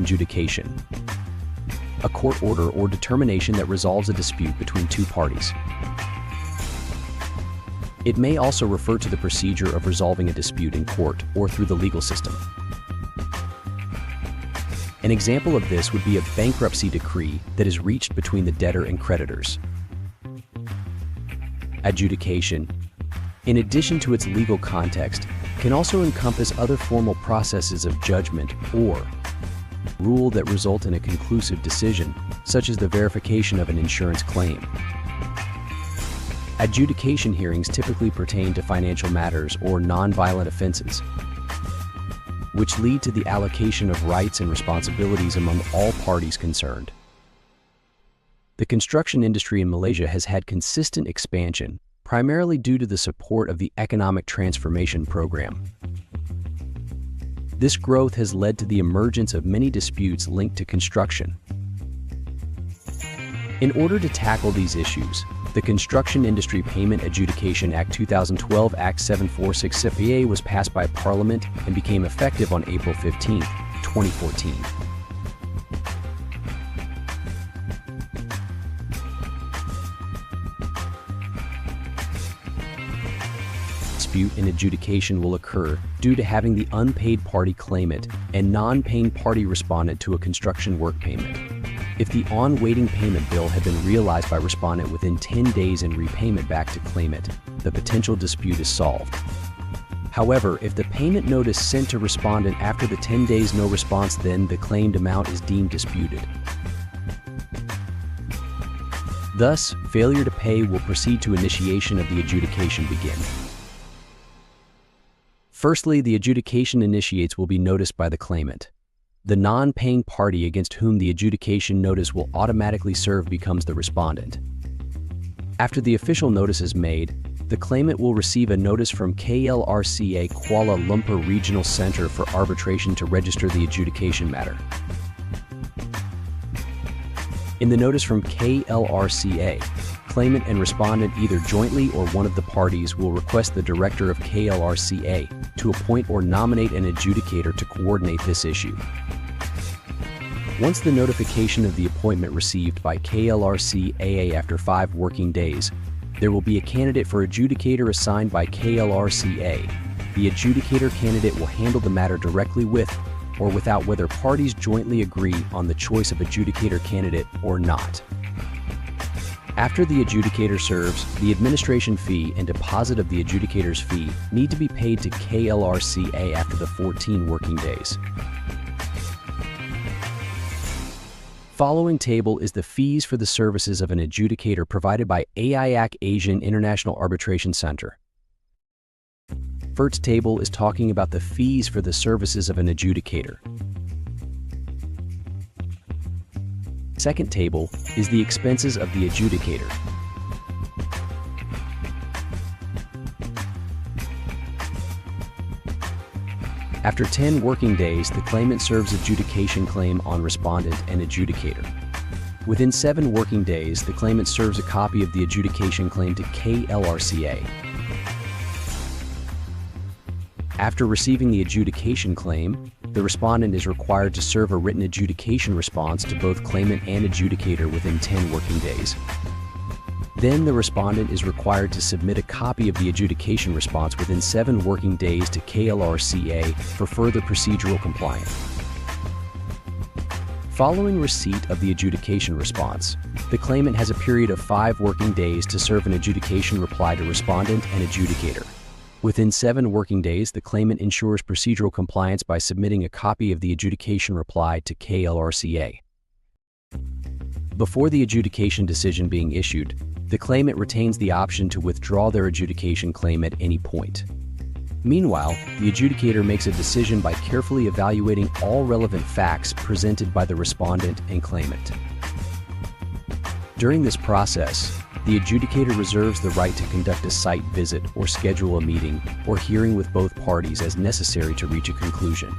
adjudication, a court order or determination that resolves a dispute between two parties. It may also refer to the procedure of resolving a dispute in court or through the legal system. An example of this would be a bankruptcy decree that is reached between the debtor and creditors. Adjudication, in addition to its legal context, can also encompass other formal processes of judgment or rule that result in a conclusive decision, such as the verification of an insurance claim. Adjudication hearings typically pertain to financial matters or non-violent offenses, which lead to the allocation of rights and responsibilities among all parties concerned. The construction industry in Malaysia has had consistent expansion, primarily due to the support of the Economic Transformation Program. This growth has led to the emergence of many disputes linked to construction. In order to tackle these issues, the Construction Industry Payment Adjudication Act 2012 Act 746 CPA was passed by Parliament and became effective on April 15, 2014. Dispute in adjudication will occur due to having the unpaid party claimant and non-paying party respondent to a construction work payment. If the on-waiting payment bill had been realized by respondent within 10 days and repayment back to claimant, the potential dispute is solved. However, if the payment notice sent to respondent after the 10 days no response, then the claimed amount is deemed disputed. Thus, failure to pay will proceed to initiation of the adjudication begin. Firstly, the adjudication initiates will be noticed by the claimant. The non-paying party against whom the adjudication notice will automatically serve becomes the respondent. After the official notice is made, the claimant will receive a notice from KLRCA Kuala Lumpur Regional Center for Arbitration to register the adjudication matter. In the notice from KLRCA, claimant and respondent either jointly or one of the parties will request the director of KLRCA to appoint or nominate an adjudicator to coordinate this issue. Once the notification of the appointment received by KLRCAA after 5 working days, there will be a candidate for adjudicator assigned by KLRCA. The adjudicator candidate will handle the matter directly with or without whether parties jointly agree on the choice of adjudicator candidate or not. After the adjudicator serves, the administration fee and deposit of the adjudicator's fee need to be paid to KLRCA after the 14 working days. Following table is the fees for the services of an adjudicator provided by AIAC Asian International Arbitration Center. First table is talking about the fees for the services of an adjudicator. Second table is the expenses of the adjudicator. After 10 working days, the claimant serves adjudication claim on respondent and adjudicator. Within 7 working days, the claimant serves a copy of the adjudication claim to KLRCA. After receiving the adjudication claim, the respondent is required to serve a written adjudication response to both claimant and adjudicator within 10 working days. Then the respondent is required to submit a copy of the adjudication response within 7 working days to KLRCA for further procedural compliance. Following receipt of the adjudication response, the claimant has a period of 5 working days to serve an adjudication reply to respondent and adjudicator. Within 7 working days, the claimant ensures procedural compliance by submitting a copy of the adjudication reply to KLRCA. Before the adjudication decision being issued, the claimant retains the option to withdraw their adjudication claim at any point. Meanwhile, the adjudicator makes a decision by carefully evaluating all relevant facts presented by the respondent and claimant. During this process, the adjudicator reserves the right to conduct a site visit or schedule a meeting or hearing with both parties as necessary to reach a conclusion.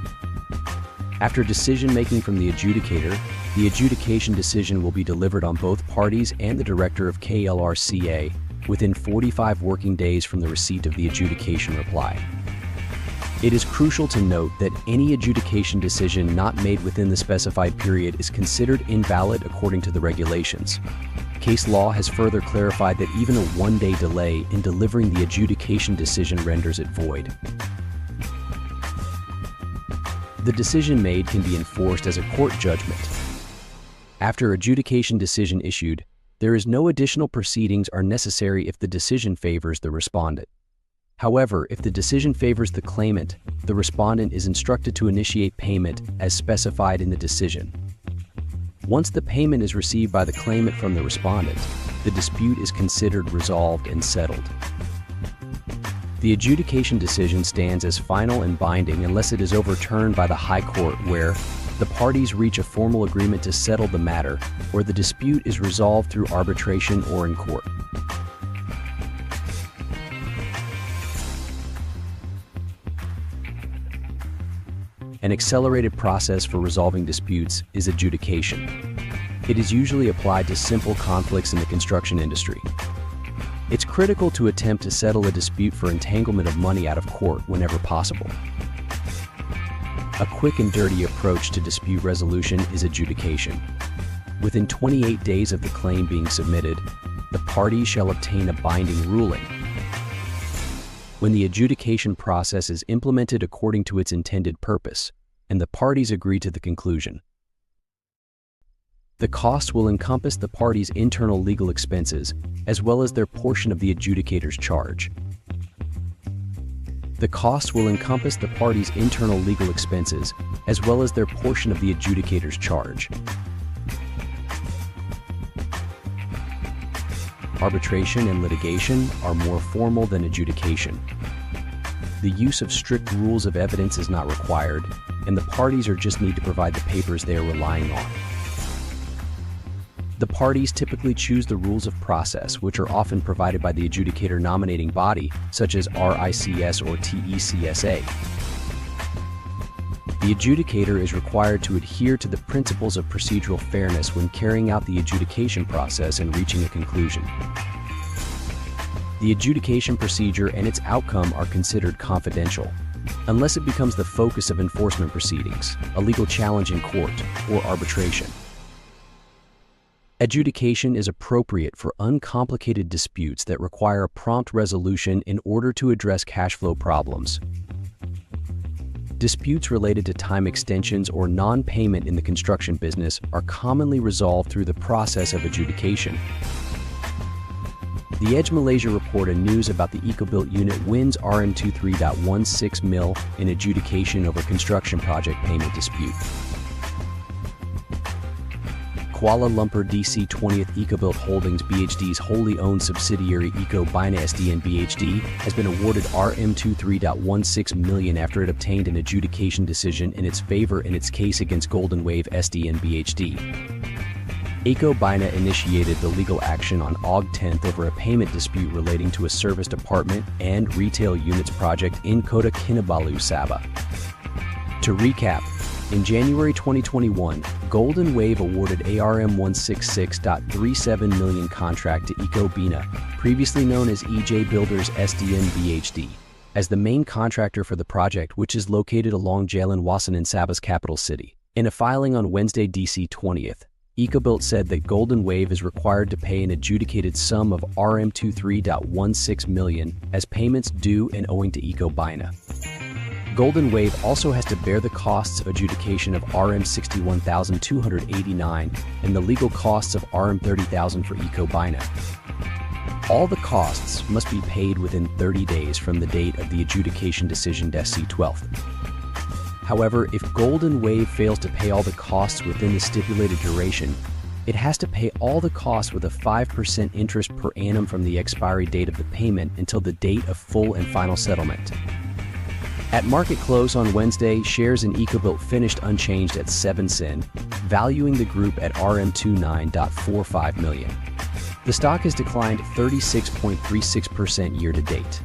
After decision-making from the adjudicator, the adjudication decision will be delivered on both parties and the director of KLRCA within 45 working days from the receipt of the adjudication reply. It is crucial to note that any adjudication decision not made within the specified period is considered invalid according to the regulations. Case law has further clarified that even a one-day delay in delivering the adjudication decision renders it void. The decision made can be enforced as a court judgment. After adjudication decision issued, there is no additional proceedings are necessary if the decision favors the respondent. However, if the decision favors the claimant, the respondent is instructed to initiate payment as specified in the decision. Once the payment is received by the claimant from the respondent, the dispute is considered resolved and settled. The adjudication decision stands as final and binding unless it is overturned by the High Court, where the parties reach a formal agreement to settle the matter, or the dispute is resolved through arbitration or in court. An accelerated process for resolving disputes is adjudication. It is usually applied to simple conflicts in the construction industry. It's critical to attempt to settle a dispute for entanglement of money out of court whenever possible. A quick and dirty approach to dispute resolution is adjudication. Within 28 days of the claim being submitted, the parties shall obtain a binding ruling. When the adjudication process is implemented according to its intended purpose, and the parties agree to the conclusion. The cost will encompass the parties' internal legal expenses, as well as their portion of the adjudicator's charge. The cost will encompass the parties' internal legal expenses, as well as their portion of the adjudicator's charge. Arbitration and litigation are more formal than adjudication. The use of strict rules of evidence is not required, and the parties just need to provide the papers they are relying on. The parties typically choose the rules of process, which are often provided by the adjudicator nominating body, such as RICS or TECSA. The adjudicator is required to adhere to the principles of procedural fairness when carrying out the adjudication process and reaching a conclusion. The adjudication procedure and its outcome are considered confidential, unless it becomes the focus of enforcement proceedings, a legal challenge in court, or arbitration. Adjudication is appropriate for uncomplicated disputes that require a prompt resolution in order to address cash flow problems. Disputes related to time extensions or non-payment in the construction business are commonly resolved through the process of adjudication. The Edge Malaysia reported news about the EcoBuilt unit wins RM23.16 mil in adjudication over construction project payment dispute. Kuala Lumpur DC 20th EcoBuilt Holdings BHD's wholly owned subsidiary EcoBina SDN BHD has been awarded RM23.16 million after it obtained an adjudication decision in its favor in its case against Golden Wave SDN BHD. EcoBina initiated the legal action on August 10th over a payment dispute relating to a serviced apartment and retail units project in Kota Kinabalu, Sabah. To recap, in January 2021, Golden Wave awarded ARM 166.37 million contract to EcoBina, previously known as EJ Builders SDN BHD, as the main contractor for the project, which is located along Jalan Wasanan, Sabah's capital city. In a filing on Wednesday, DC 20th, EcoBuilt said that Golden Wave is required to pay an adjudicated sum of RM23.16 million as payments due and owing to EcoBina. Golden Wave also has to bear the costs of adjudication of RM 61,289 and the legal costs of RM 30,000 for EcoBina. All the costs must be paid within 30 days from the date of the adjudication decision DC-12. However, if Golden Wave fails to pay all the costs within the stipulated duration, it has to pay all the costs with a 5% interest per annum from the expiry date of the payment until the date of full and final settlement. At market close on Wednesday, shares in EcoBuilt finished unchanged at 7 Sen, valuing the group at RM29.45 million. The stock has declined 36.36% year to date.